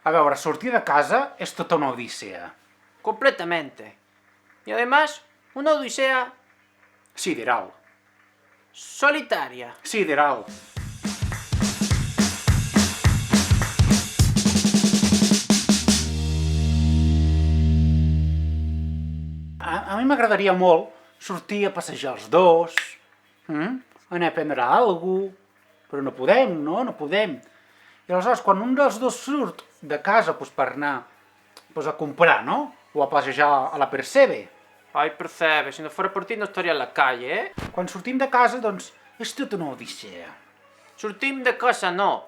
A veure, sortir de casa és tota una odissea. Completamente. Y además, una odisea Sideral. solitaria. Sideral. A mi m'agradaria molt sortir a passejar els dos, anar a prendre alguna cosa, però no podem, no? No podem. I aleshores, quan un dels dos surt de casa per anar a comprar, no? O a passejar a la Percebe. Ay, Percebe, si no fuera por ti no estaría en la calle, ¿eh? Quan sortim de casa, doncs, és tota una odissea. Surtim de casa no.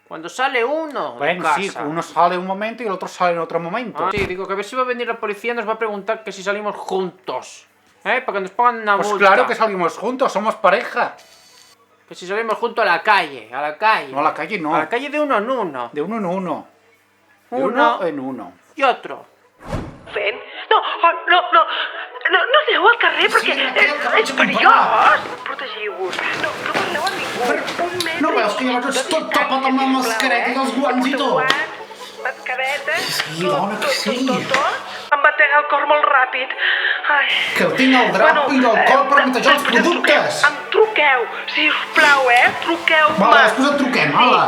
Cuando sale uno de Bueno, casa. sí, uno sale un momento y el otro sale en otro momento. Ah, sí, digo que a ver si va a venir la policía y nos va a preguntar que si salimos juntos. ¿Eh? Para que nos pongan una Pues multa. claro que salimos juntos, somos pareja. Que si salimos juntos a la calle, a la calle. No, a la calle no. A la calle de uno en uno. De uno en uno. De Uno. uno en uno. Y otro. Fent? No aneu al carrer perquè és perillós. Protegiu-vos. No parleu amb ningú. Un metre no veus que jo vaig tot tapat amb la mascareta i els guants i tot? Mascaretes. Sí, dona, que sí. Tot. Em batega el cor molt ràpid. Ai. Que el tinc al drap i l'alcohol per netejar els productes. Em truqueu, sisplau, truqueu-me. Vale, després et truquem, hala.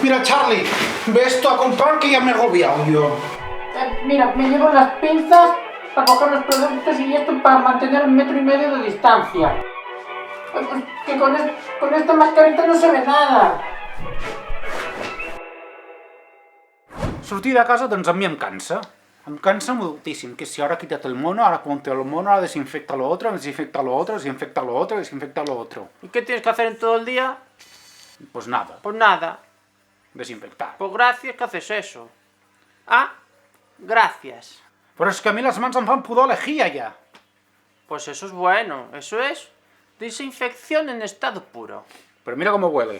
Mira, Charlie, ves tú a comprar que ya me he agobiado yo. Mira, me llevo las pinzas para coger los productos y esto para mantener 1,5 metros de distancia. Que con esta mascareta no se ve nada. Sortir de casa, doncs a mi em cansa. Em cansa moltíssim, que si ahora quítate el mono, ahora ponte el mono, ahora desinfecta lo otro, desinfecta lo otro, desinfecta lo otro, desinfecta lo otro. ¿Y qué tienes que hacer en todo el día? Pues nada, Pues nada. desinfectar. Pues gracias que haces eso. Ah, gracias. Però és que a mi les mans em fan pudor lejía ja. Pues eso es bueno. Eso es desinfección en estado puro. Pero mira cómo huele.